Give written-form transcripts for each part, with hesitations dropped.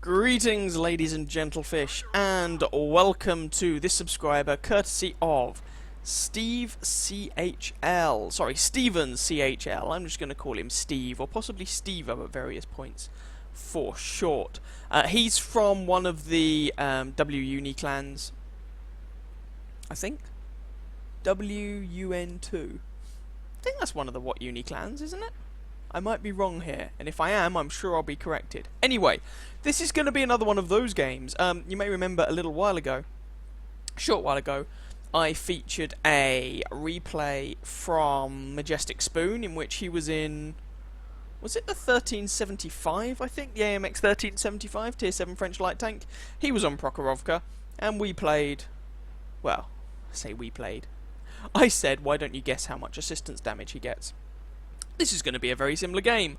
Greetings, ladies and gentlefish, and welcome to this subscriber courtesy of Steve CHL. Sorry, Steven CHL. I'm just going to call him Steve, or possibly Steve-O at various points for short. He's from one of the W-Uni clans, I think. WUN2. I think that's one of the What Uni clans, isn't it? I might be wrong here, and if I am, I'm sure I'll be corrected. Anyway, this is going to be another one of those games. You may remember a short while ago, I featured a replay from Majestic Spoon in which he was in... Was it the 1375, I think? The AMX 1375, Tier 7 French light tank. He was on Prokhorovka, and we played... Well, I say we played. I said, why don't you guess how much assistance damage he gets? This is going to be a very similar game.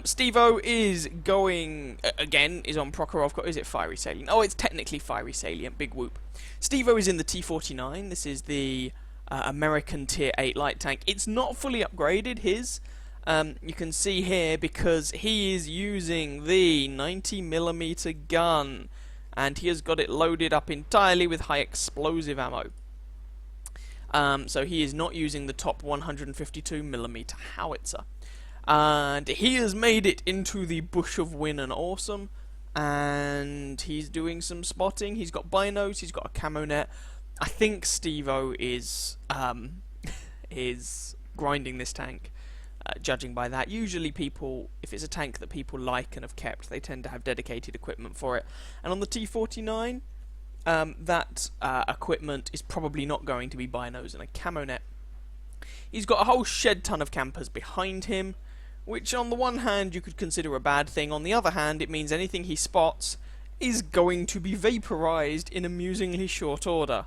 Steve-O is going... again, is on Prokhorovka. Is it Fiery Salient? Oh, it's technically Fiery Salient. Big whoop. Steve-O is in the T49. This is the American Tier 8 light tank. It's not fully upgraded, his. You can see here because he is using the 90mm gun. And he has got it loaded up entirely with high explosive ammo. So he is not using the top 152mm howitzer. And he has made it into the Bush of Win and Awesome. And he's doing some spotting. He's got binos, he's got a camo net. I think Steve-O is grinding this tank, judging by that. Usually people, if it's a tank that people like and have kept, they tend to have dedicated equipment for it. And on the T49... that equipment is probably not going to be binos and a camo net. He's got a whole shed ton of campers behind him, which on the one hand you could consider a bad thing, on the other hand it means anything he spots is going to be vaporized in amusingly short order,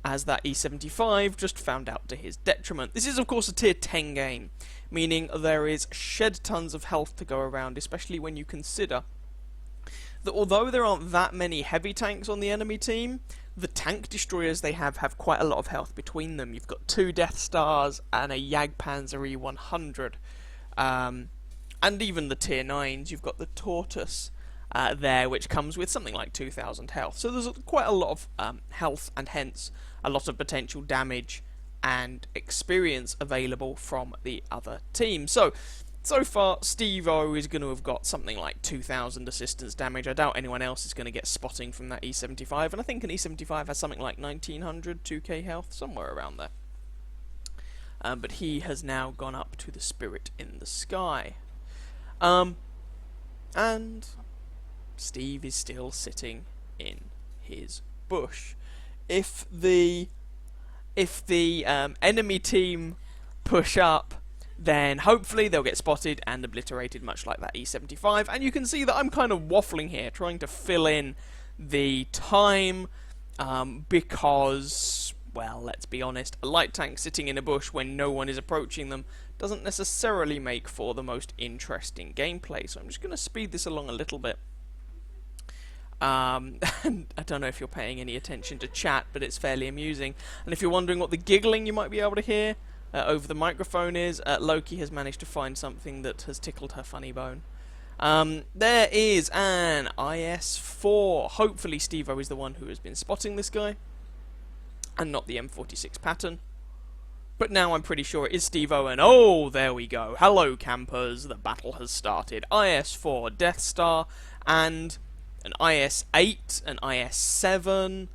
as that E75 just found out to his detriment. This is of course a tier 10 game, meaning there is shed tons of health to go around, especially when you consider that although there aren't that many heavy tanks on the enemy team, the tank destroyers they have quite a lot of health between them. You've got 2 Death Stars and a Jagdpanzer E100. And even the tier 9s, you've got the Tortoise there, which comes with something like 2,000 health. So there's quite a lot of health, and hence a lot of potential damage and experience available from the other team. So far, Steve-O is going to have got something like 2,000 assistance damage. I doubt anyone else is going to get spotting from that E75, and I think an E75 has something like 1,900, 2k health, somewhere around there. But he has now gone up to the Spirit in the Sky. And Steve is still sitting in his bush. If the enemy team push up, then hopefully they'll get spotted and obliterated, much like that E75. And you can see that I'm kind of waffling here, trying to fill in the time, because, well, let's be honest, a light tank sitting in a bush when no one is approaching them doesn't necessarily make for the most interesting gameplay. So I'm just going to speed this along a little bit. And I don't know if you're paying any attention to chat, but it's fairly amusing. And if you're wondering what the giggling you might be able to hear over the microphone is, Loki has managed to find something that has tickled her funny bone. There is an IS-4. Hopefully Steve-O is the one who has been spotting this guy, and not the M46 pattern. But now I'm pretty sure it is Steve-O, and oh, there we go. Hello, campers. The battle has started. IS-4, Death Star, and an IS-8, an IS-7...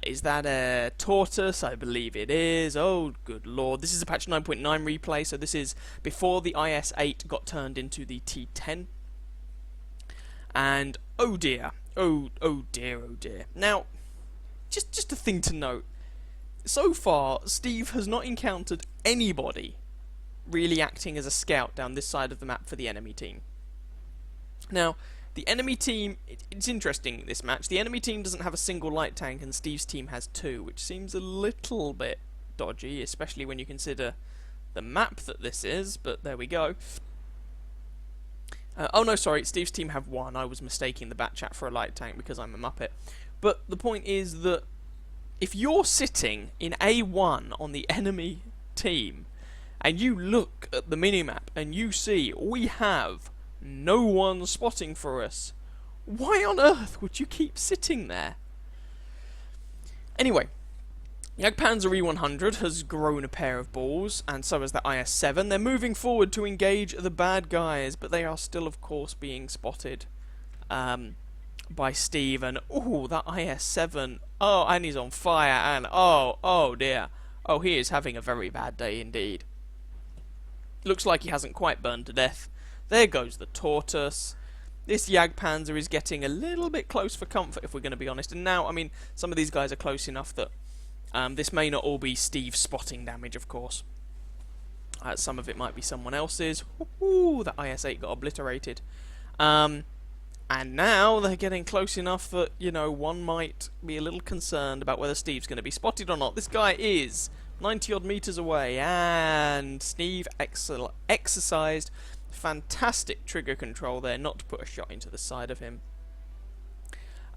is that a Tortoise? I believe it is. Oh, good lord. This is a patch 9.9 replay, so this is before the IS-8 got turned into the T10. And, oh dear. Oh dear, oh dear. Now, just a thing to note. So far, Steve has not encountered anybody really acting as a scout down this side of the map for the enemy team. Now, the enemy team, it's interesting, this match. The enemy team doesn't have a single light tank, and Steve's team has 2, which seems a little bit dodgy, especially when you consider the map that this is, but there we go. Oh no, sorry, Steve's team have 1. I was mistaking the bat chat for a light tank because I'm a muppet. But the point is that if you're sitting in A1 on the enemy team, and you look at the minimap and you see we have no one spotting for us, Why on earth would you keep sitting there? Anyway, Jagdpanzer E100 has grown a pair of balls, and so has the IS-7. They're moving forward to engage the bad guys, but they are still, of course, being spotted by Steve. And, ooh, that IS-7. Oh, and he's on fire, and oh dear. Oh, he is having a very bad day indeed. Looks like he hasn't quite burned to death. There goes the Tortoise. This Jagdpanzer is getting a little bit close for comfort, if we're going to be honest. And now, I mean, some of these guys are close enough that this may not all be Steve's spotting damage, of course. Some of it might be someone else's. Ooh, that IS-8 got obliterated. And now they're getting close enough that, you know, one might be a little concerned about whether Steve's going to be spotted or not. This guy is 90-odd meters away, and Steve exercised fantastic trigger control there not to put a shot into the side of him.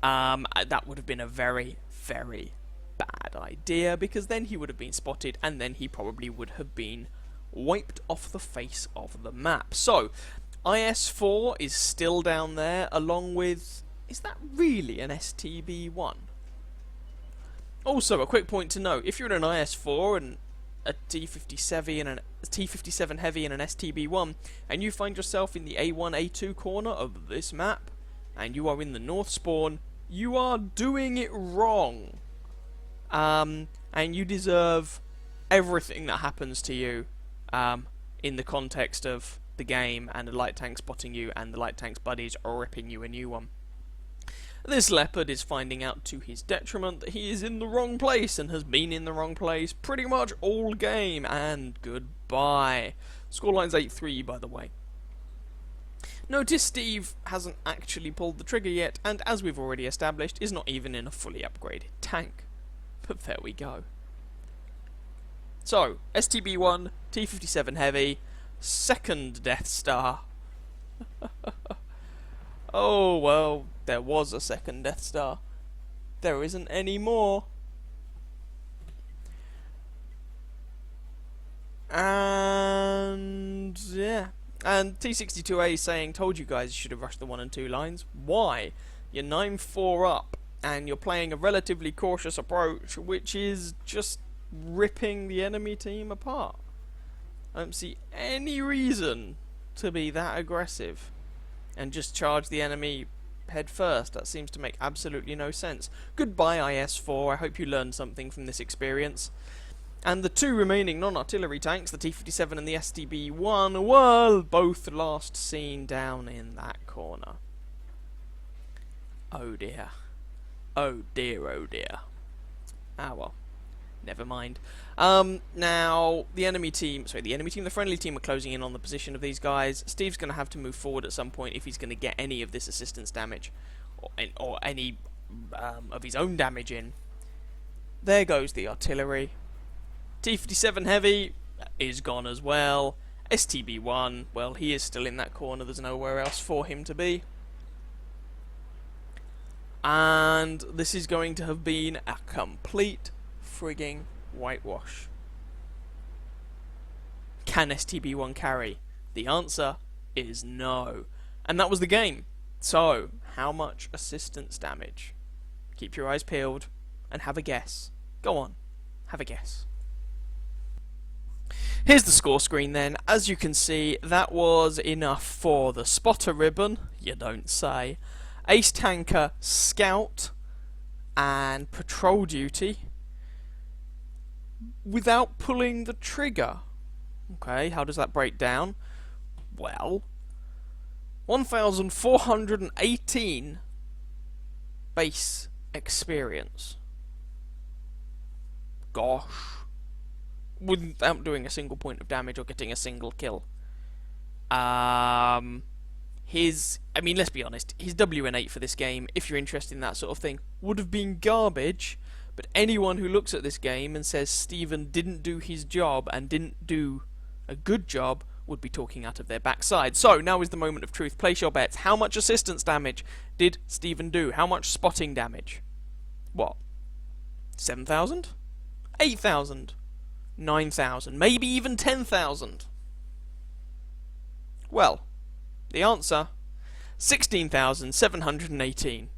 That would have been a very, very bad idea, because then he would have been spotted, and then he probably would have been wiped off the face of the map. So, IS-4 is still down there, along with... Is that really an STB-1? Also, a quick point to note, if you're in an IS-4 and a T57 heavy and an STB-1, and you find yourself in the A1, A2 corner of this map, and you are in the north spawn, you are doing it wrong. And you deserve everything that happens to you in the context of the game and the light tank spotting you and the light tank's buddies are ripping you a new one. This leopard is finding out to his detriment that he is in the wrong place and has been in the wrong place pretty much all game, and goodbye. Scoreline's 8-3, by the way. Notice Steve hasn't actually pulled the trigger yet, and as we've already established, is not even in a fully upgraded tank. But there we go. So, STB-1, T57 Heavy, second Death Star. Oh, well, there was a second Death Star. There isn't any more. And, yeah. And T62A saying, told you guys you should have rushed the 1 and 2 lines. Why? You're 9-4 up, and you're playing a relatively cautious approach, which is just ripping the enemy team apart. I don't see any reason to be that aggressive and just charge the enemy head first. That seems to make absolutely no sense. Goodbye, IS-4. I hope you learned something from this experience. And the two remaining non-artillery tanks, the T57 and the STB-1, were both last seen down in that corner. Oh dear. Oh dear, oh dear. Ah well. Never mind. Now, the friendly team are closing in on the position of these guys. Steve's going to have to move forward at some point if he's going to get any of this assistance damage, or any of his own damage in. There goes the artillery. T57 Heavy is gone as well. STB-1, well, he is still in that corner. There's nowhere else for him to be. And this is going to have been a complete frigging whitewash. Can STB-1 carry? The answer is no. And that was the game. So, how much assistance damage? Keep your eyes peeled and have a guess. Go on, have a guess. Here's the score screen then. As you can see, that was enough for the spotter ribbon, you don't say, ace tanker, scout, and patrol duty without pulling the trigger. Okay, how does that break down? Well, 1,418 base experience. Gosh. Without doing a single point of damage or getting a single kill. I mean, let's be honest, his WN8 for this game, if you're interested in that sort of thing, would have been garbage, but anyone who looks at this game and says Steven didn't do his job and didn't do a good job would be talking out of their backside. So, now is the moment of truth. Place your bets. How much assistance damage did Steven do? How much spotting damage? What? 7,000? 8,000? 9,000, maybe even 10,000. Well, the answer, 16,718.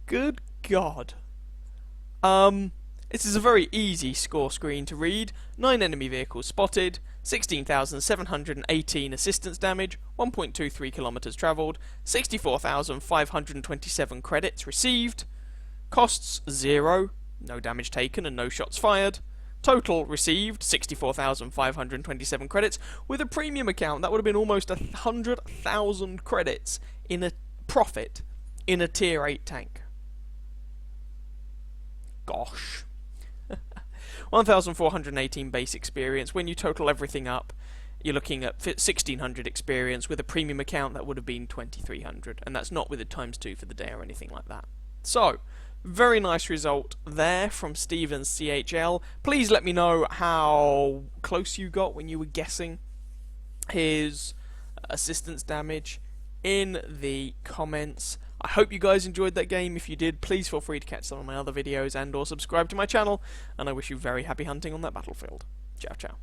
Good God. This is a very easy score screen to read. 9 enemy vehicles spotted, 16,718 assistance damage, 1.23 kilometers travelled, 64,527 credits received, costs 0, no damage taken and no shots fired. Total received 64,527 credits. With a premium account, that would have been almost 100,000 credits in a profit in a tier 8 tank. Gosh. 1,418 base experience. When you total everything up, you're looking at 1,600 experience. With a premium account, that would have been 2,300, and that's not with a ×2 for the day or anything like that. So, very nice result there from Steven's CHL. Please let me know how close you got when you were guessing his assistance damage in the comments. I hope you guys enjoyed that game. If you did, please feel free to catch some of my other videos and or subscribe to my channel, and I wish you very happy hunting on that battlefield. Ciao, ciao.